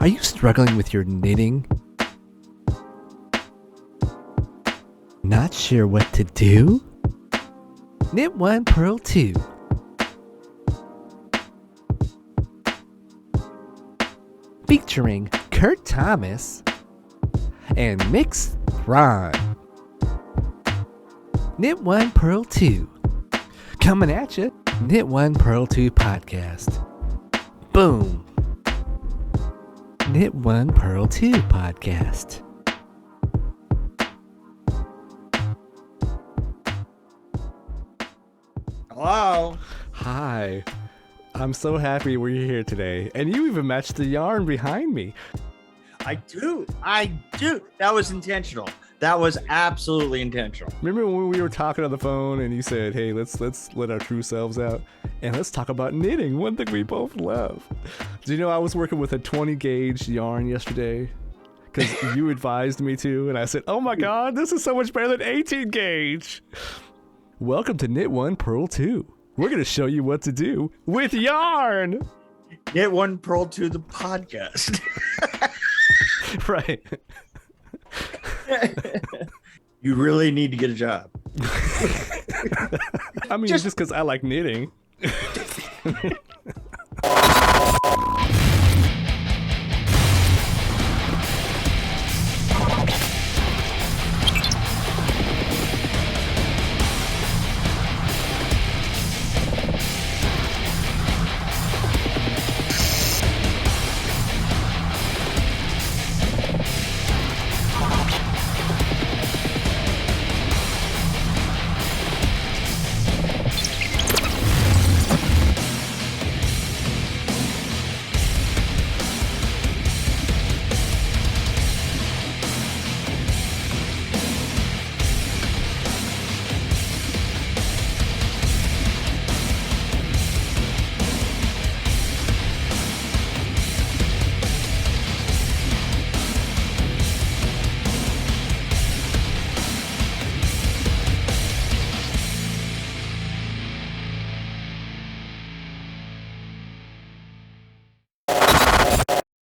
Are you struggling with your knitting? Not sure what to do? Knit 1, Purl 2. Featuring Kurt Thomas and Mick Strawn. Knit 1, Purl 2. Coming at you, Knit 1, Purl 2 podcast. Boom. Knit 1, Purl 2 podcast. Hello. Hi. I'm so happy we're here today. And you even matched the yarn behind me. I do. That was intentional. That was absolutely intentional. Remember when we were talking on the phone and you said, hey, let's let our true selves out and let's talk about knitting, one thing we both love. Do you know I was working with a 20 gauge yarn yesterday? Because you advised me to, and I said, oh my God, this is so much better than 18 gauge. Welcome to Knit 1, Purl 2. We're going to show you what to do with yarn. Knit 1, Purl 2, the podcast. Right. You really need to get a job. I mean, just because I like knitting.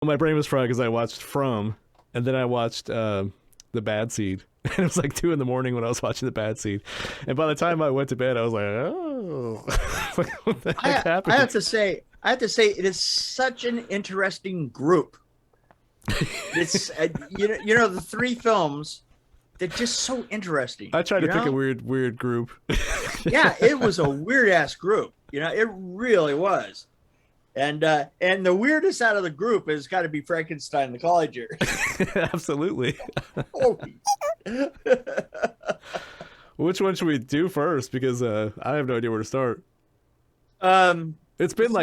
My brain was fried because I watched From, and then I watched The Bad Seed. And it was like 2 a.m. when I was watching The Bad Seed. And by the time I went to bed, I was like, oh, what the heck happened? I have to say, it is such an interesting group. It's you know the 3 films. They're just so interesting. I tried to pick a weird group. Yeah, it was a weird ass group. It really was. And the weirdest out of the group has got to be Frankenstein, the college years. Absolutely. Holy. Which one should we do first? Because I have no idea where to start. It's been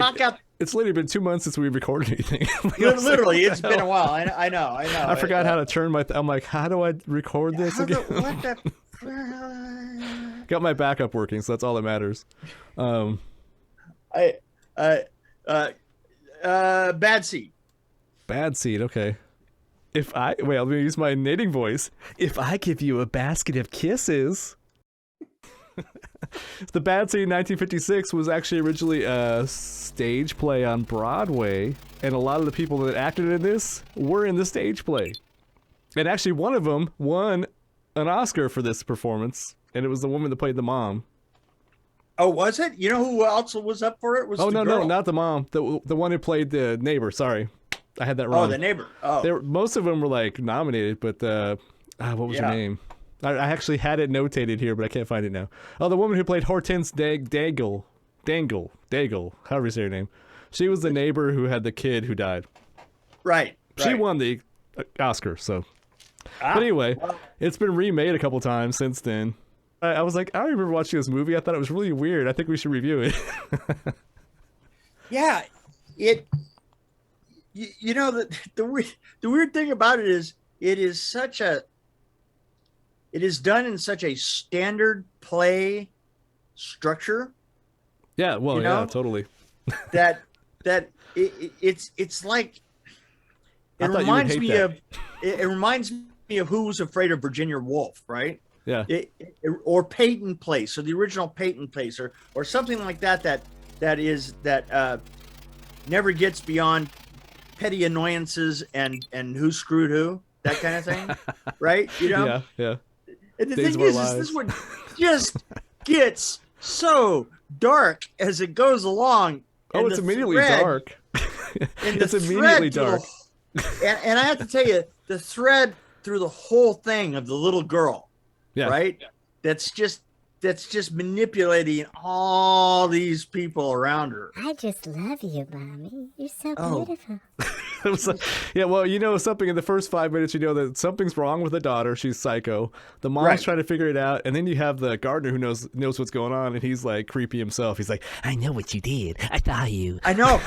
it's literally been 2 months since we recorded anything. Literally, it's been a while. I know. I forgot how to turn my. I'm like, how do I record this again? What the? Got my backup working, so that's all that matters. Bad Seed. Bad Seed, okay. Let me use my knitting voice. If I give you a basket of kisses. The Bad Seed in 1956 was actually originally a stage play on Broadway, and a lot of the people that acted in this were in the stage play. And actually one of them won an Oscar for this performance, and it was the woman that played the mom. Oh, was it? You know who else was up for it? No, not the mom. The one who played the neighbor. Sorry, I had that wrong. Oh, the neighbor. Oh, most of them were like nominated, but what was her name? I actually had it notated here, but I can't find it now. Oh, the woman who played Hortense Dangle, however you say her name. She was the neighbor who had the kid who died. Right. She won the Oscar. So, but anyway, it's been remade a couple times since then. I was like, I remember watching this movie. I thought it was really weird. I think we should review it. Yeah, the weird thing about it is it is done in such a standard play structure. Yeah, well, yeah, totally. that it's like it reminds me of Who Was Afraid of Virginia Woolf, right? Yeah. Or Peyton Place, or the original Peyton Place, or something like that never gets beyond petty annoyances and who screwed who, that kind of thing, right? You know. Yeah, yeah. And the Days thing of Our is Lives. this one just gets so dark as it goes along. Oh, and it's the immediately thread- dark. and It's the immediately thread through dark. and I have to tell you, the thread through the whole thing of the little girl, Yeah. right? That's just manipulating all these people around her. I just love you, Mommy. You're so Oh. beautiful. It was like, yeah, well, you know something in the first 5 minutes, you know that something's wrong with the daughter. She's psycho. The mom's Right. trying to figure it out, and then you have the gardener who knows what's going on, and he's like creepy himself. He's like, I know what you did. I saw you. I know.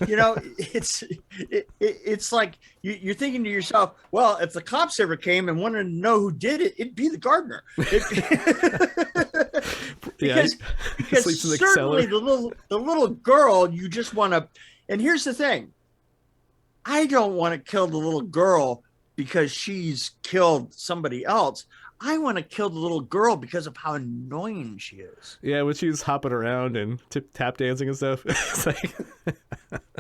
You know, it's like you're thinking to yourself, well, if the cops ever came and wanted to know who did it, it'd be the gardener. Yeah, because he sleeps in the certainly cellar. the little girl, you just want to. And here's the thing, I don't want to kill the little girl because she's killed somebody else. I want to kill the little girl because of how annoying she is. Yeah, when she's hopping around and tap dancing and stuff. It's like,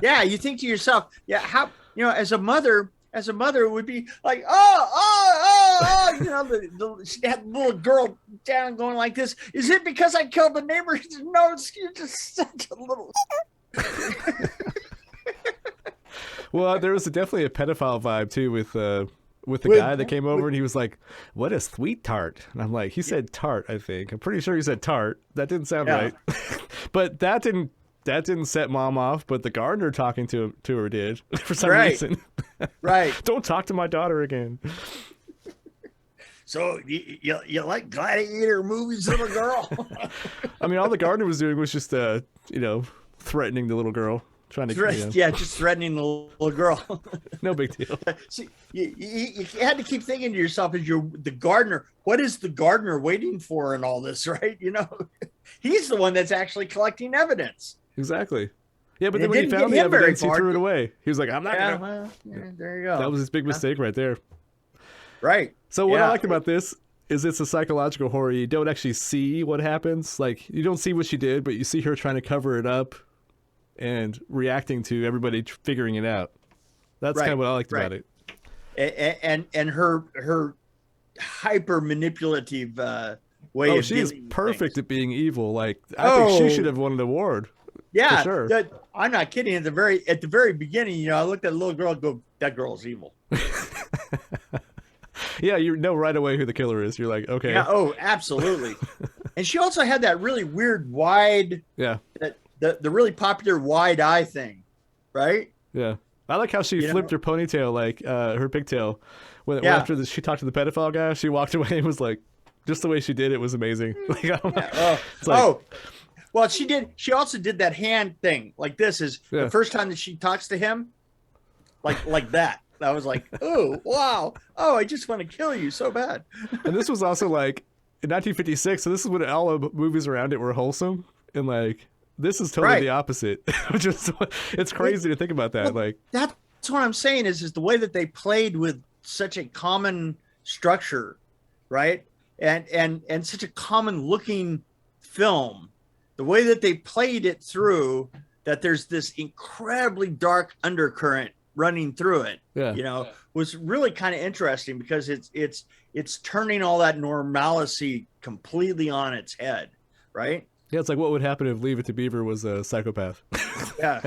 Yeah, you think to yourself, yeah, how, you know, as a mother it would be like, oh, you know, she had the little girl down going like this. Is it because I killed the neighbor? No, you're just such a little. well, there was definitely a pedophile vibe too with the guy that came over, and he was like, "What a sweet tart," and I'm like, he said tart, I think. I'm pretty sure he said tart. That didn't sound right, but that didn't set Mom off. But the gardener talking to her did for some reason. Right. Don't talk to my daughter again. So you like gladiator movies, little girl? I mean, all the gardener was doing was just threatening the little girl, trying to Yeah, just threatening the little girl. no big deal. See, you had to keep thinking to yourself, as you're the gardener, what is the gardener waiting for in all this, right? You know, he's the one that's actually collecting evidence. Exactly. Yeah, but And then it when he didn't found get the him very evidence, he far. threw it away. He was like, I'm not Yeah, gonna. well, yeah, there you go. That was his big mistake right there. Right. So what I Yeah. liked about this is it's a psychological horror. You don't actually see what happens. Like, you don't see what she did, but you see her trying to cover it up and reacting to everybody figuring it out. That's Right, kind of what I liked right. about it. And her hyper manipulative way Oh, of she's dealing with perfect things. at being evil. Like, I think she Oh. should have won an award. Yeah, for sure. I'm not kidding. At the very beginning, you know, I looked at the little girl and go, that girl's evil. Yeah, you know right away who the killer is. You're like, okay. Yeah, oh, absolutely. And she also had that really weird wide, Yeah. the really popular wide eye thing, right? Yeah. I like how she You flipped know? her ponytail, like her pigtail. When Yeah. after she talked to the pedophile guy, she walked away and was like, just the way she did it was amazing. Like, I don't know. It's like- Well, she also did that hand thing. Like this is Yeah. the first time that she talks to him, like that. I was like, oh, wow. Oh, I just want to kill you so bad. And this was also like in 1956, so this is when all the movies around it were wholesome, and like this is totally Right. the opposite. Which is, it's crazy to think about that. Well, Like, that's what I'm saying is the way that they played with such a common structure, right? And such a common looking film, the way that they played it through, that there's this incredibly dark undercurrent running through it, yeah, you know, was really kind of interesting because it's turning all that normalcy completely on its head, right? yeah. It's like what would happen if Leave It to Beaver was a psychopath. Yeah.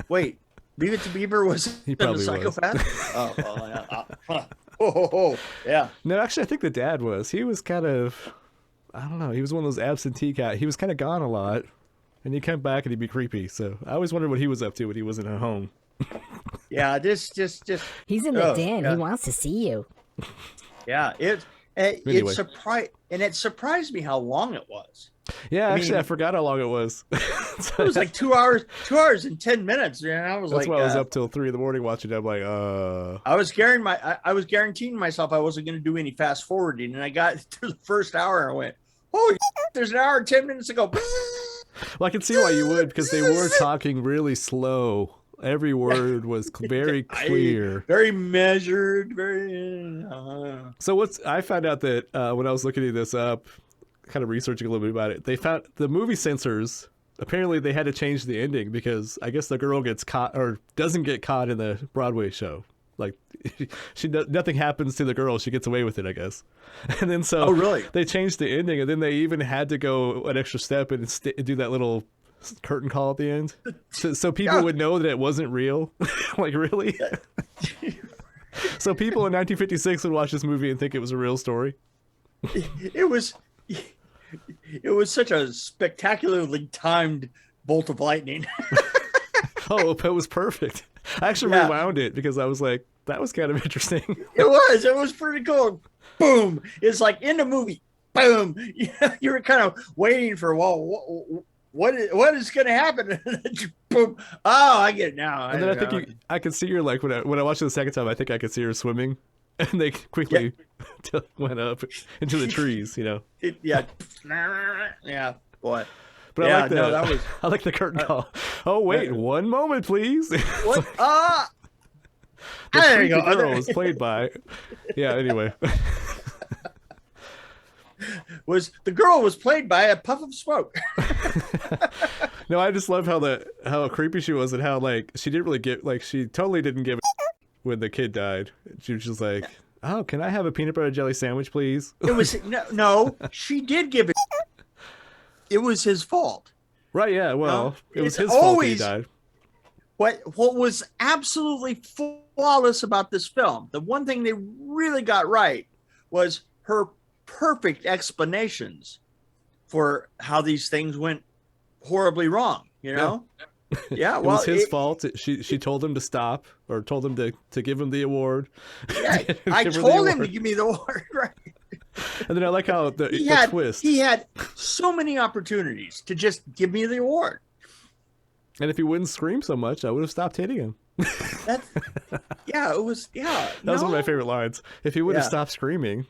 Wait, Leave It to Beaver was He a probably was. psychopath? Oh, yeah. Oh, yeah. No, actually, I think the dad was. He was kind of, I don't know. He was one of those absentee cat. He was kind of gone a lot, and he'd come back and he'd be creepy. So I always wondered what he was up to when he wasn't at home. Yeah, just He's in the Oh, den. yeah. He wants to see you. yeah. It Anyway. it surprised me how long it was. Yeah, I actually, I mean- forgot how long it was. It was like 2 hours and 10 minutes, and I was That's like, why I was up till 3 in the morning watching it. I'm like, I was guaranteeing myself I wasn't going to do any fast forwarding, and I got through the first hour and I went, holy, there's an hour and 10 minutes to go. Well, I can see why you would, because they were talking really slow. Every word was very clear. Very measured, very. So I found out that when I was looking this up, kind of researching a little bit about it, they found the movie censors apparently they had to change the ending because I guess the girl gets caught or doesn't get caught in the Broadway show. Like, nothing happens to the girl. She gets away with it, I guess. And then so Oh, really? they changed the ending, and then they even had to go an extra step and do that little curtain call at the end, so people would know that it wasn't real. Like, really? So people in 1956 would watch this movie and think it was a real story. It was such a spectacularly timed bolt of lightning. Oh, it was perfect. I actually rewound it because I was like, that was kind of interesting. It was pretty cool. Boom. It's like in the movie. Boom. You were kind of waiting for, well, what is going to happen? Boom. Oh, I get it now. And then I think I could see her, like, when I watched it the second time, I think I could see her swimming, and they quickly went up into the trees, you know. Yeah, boy. But yeah, I like the curtain call. Oh wait, one moment, please. What? The there you go. girl was played by. Yeah. Anyway. The girl was played by a puff of smoke. No, I just love how creepy she was and how, like, she didn't really she totally didn't give a when the kid died. She was just like, oh, can I have a peanut butter jelly sandwich, please? It was no, she did give it. It was his fault. Right? Yeah. Well, it was his fault he died. What was absolutely flawless about this film, the one thing they really got right, was her perfect explanations for how these things went horribly wrong, you know? Yeah, well, it was his fault. She told him to stop, or told him to give him the award. Yeah, I told him to give me the award, right? And then I like how the twist. He had so many opportunities to just give me the award. And if he wouldn't scream so much, I would have stopped hitting him. It was. That was one of my favorite lines. If he would have stopped screaming.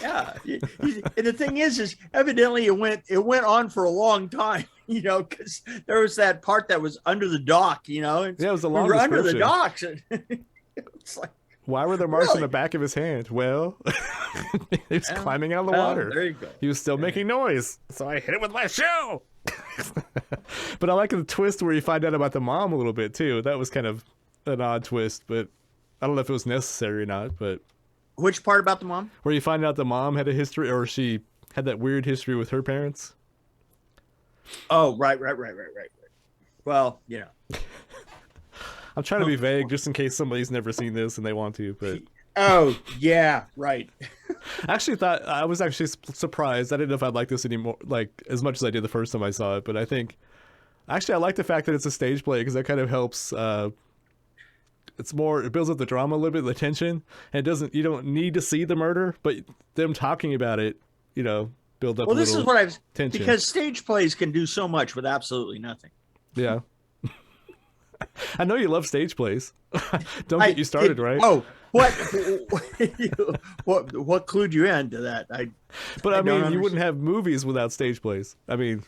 Yeah. And the thing is evidently it went on for a long time, you know, because there was that part that was under the dock, you know. Yeah, it was a long description. Under the docks. It's like, why were there marks on the back of his hand? Well, he was climbing out of the water. There you go. He was still making noise, so I hit it with my shoe. But I like the twist where you find out about the mom a little bit too. That was kind of an odd twist, but I don't know if it was necessary or not. But which part about the mom? Where you find out the mom had a history, or she had that weird history with her parents. Oh, right. Well, you know. I'm trying to be vague just in case somebody's never seen this and they want to, but... Oh, yeah, right. I was actually surprised. I didn't know if I'd like this anymore, like, as much as I did the first time I saw it, but I think... Actually, I like the fact that it's a stage play, because that kind of helps... it builds up the drama a little bit, the tension, and you don't need to see the murder, but them talking about it, you know, build up a little tension. Well, this is what I've... Because stage plays can do so much with absolutely nothing. Yeah. I know you love stage plays. Don't get you started, right? Oh, what clued you into that? I mean, you wouldn't have movies without stage plays. I mean,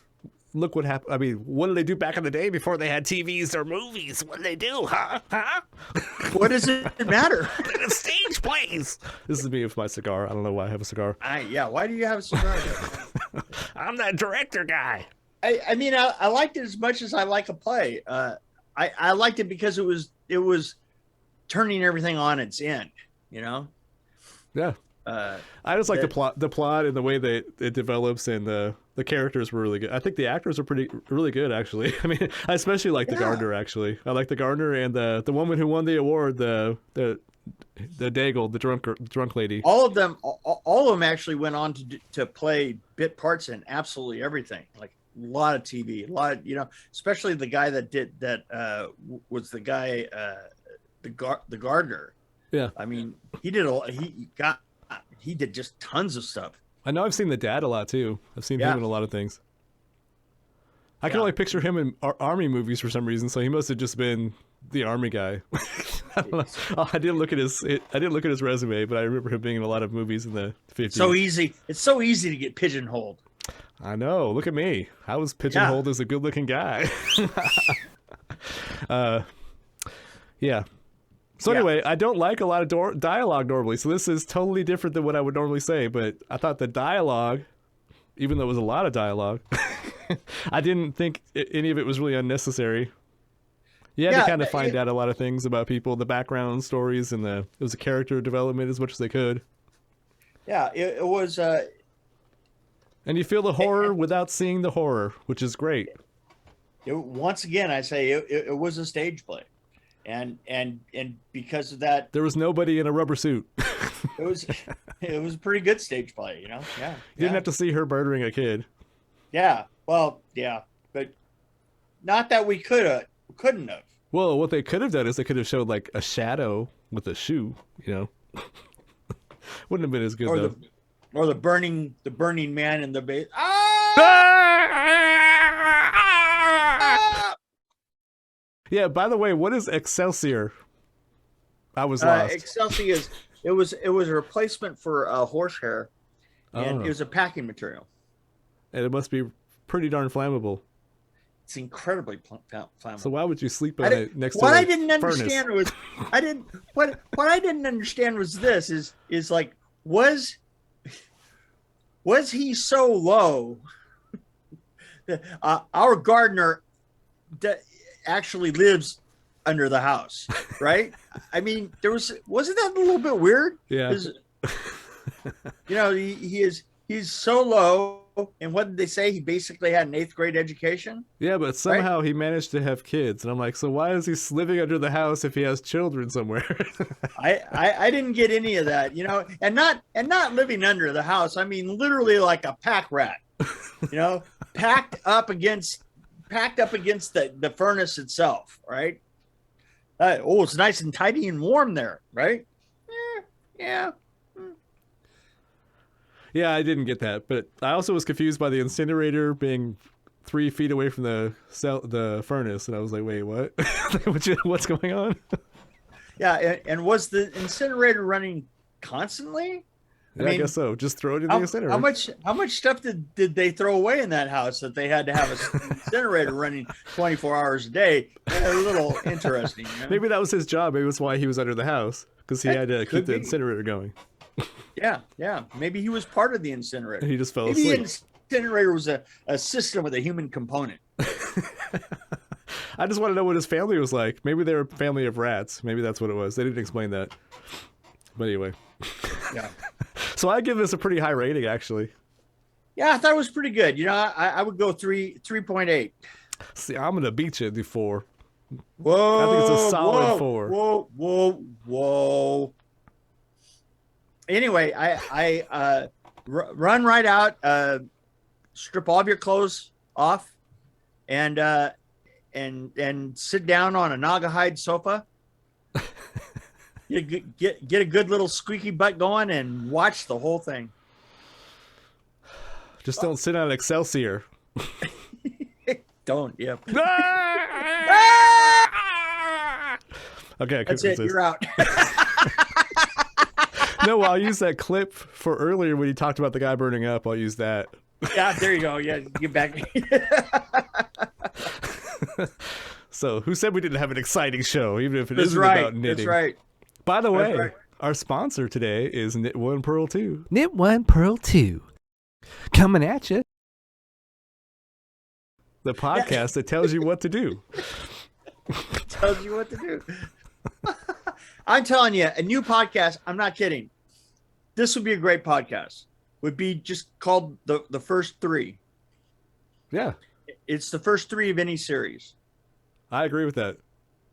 look what happened. I mean, what did they do back in the day before they had TVs or movies? What did they do, huh? What does it matter? Stage plays. This is me with my cigar. I don't know why I have a cigar. Why do you have a cigar? I'm that director guy. I mean, I liked it as much as I like a play. I liked it because it was turning everything on its end, you know? Yeah. I just like the plot and the way that it develops, and the characters were really good. I think the actors are really good, actually. I mean, I especially like the gardener, actually. I like the gardener and the woman who won the award, the Daigle, the drunk lady. All of them actually went on to play bit parts in absolutely everything. Like, a lot of TV, a lot of, you know, especially the guy that did that was the guy, the gardener. Yeah. I mean, he did just tons of stuff. I know I've seen the dad a lot too. I've seen him in a lot of things. I can only picture him in army movies for some reason, so he must have just been the army guy. I don't know. I didn't look at his resume, but I remember him being in a lot of movies in the 50s. So easy. It's so easy to get pigeonholed. I know. Look at me. I was pigeonholed as a good-looking guy. Yeah. So anyway, I don't like a lot of dialogue normally, so this is totally different than what I would normally say, but I thought the dialogue, even though it was a lot of dialogue, I didn't think any of it was really unnecessary. You had to kind of find out a lot of things about people, the background stories, and it was a character development as much as they could. Yeah, it was. And you feel the horror without seeing the horror, which is great. Once again, I say it was a stage play, and because of that, there was nobody in a rubber suit. it was a pretty good stage play, you know. Yeah, you didn't have to see her murdering a kid. Yeah, well, yeah, but not that we couldn't have. Well, what they could have done is they could have showed like a shadow with a shoe, you know. Wouldn't have been as good though. Or the burning man in the base. Yeah, by the way, what is excelsior? I was lost. Excelsior it was a replacement for horsehair, and it was a packing material. And it must be pretty darn flammable. It's incredibly flammable. So why would you sleep on it next to what a I didn't furnace? understand was what I didn't understand was this is like was he so low? Our gardener actually lives under the house, right? I mean, wasn't that a little bit weird? Yeah. You know, he's so low. And what did they say? He basically had an 8th grade education. Yeah, but somehow he managed to have kids, and I'm like, so why is he living under the house if he has children somewhere? I didn't get any of that, you know, and not living under the house. I mean, literally like a pack rat, you know, packed up against the furnace itself, right? It's nice and tidy and warm there, right? Yeah. Yeah, I didn't get that, but I also was confused by the incinerator being 3 feet away from the furnace, and I was like, wait, what? What's going on? Yeah, and was the incinerator running constantly? Yeah, I guess so. Just throw it in the incinerator. How much stuff did they throw away in that house that they had to have an incinerator running 24 hours a day? A little interesting. You know? Maybe that was his job. Maybe that's why he was under the house, because he had to keep the incinerator going. Yeah. Maybe he was part of the incinerator. And he just fell asleep. Maybe the incinerator was a system with a human component. I just want to know what his family was like. Maybe they were a family of rats. Maybe that's what it was. They didn't explain that. But anyway. Yeah. So I give this a pretty high rating, actually. Yeah, I thought it was pretty good. You know, I would go 3.8. See, I'm going to beat you at the 4. Whoa. I think it's a solid 4. Whoa. Anyway, I run right out, strip all of your clothes off, and sit down on a Naugahyde sofa. Get a good little squeaky butt going and watch the whole thing. Just don't sit on excelsior. Don't. Yep. Okay, that's it. You're out. No, I'll use that clip for earlier when you talked about the guy burning up. I'll use that. Yeah, there you go. Yeah, get back. So, who said we didn't have an exciting show, even if it isn't about knitting? That's right. By the way, our sponsor today is Knit One Purl 2. Knit One Purl 2. Coming at you. The podcast that tells you what to do. Tells you what to do. I'm telling you, a new podcast, I'm not kidding. This would be a great podcast. Would be just called the first 3. Yeah. It's the first 3 of any series. I agree with that.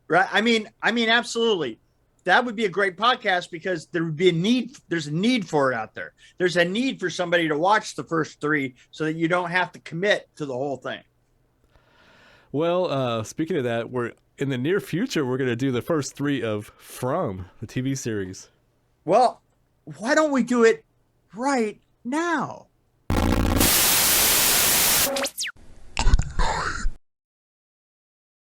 Right? I mean, absolutely. That would be a great podcast because there would be there's a need for it out there. There's a need for somebody to watch the first 3 so that you don't have to commit to the whole thing. Well, speaking of that, in the near future, we're going to do the first 3 of From, the TV series. Well, why don't we do it right now?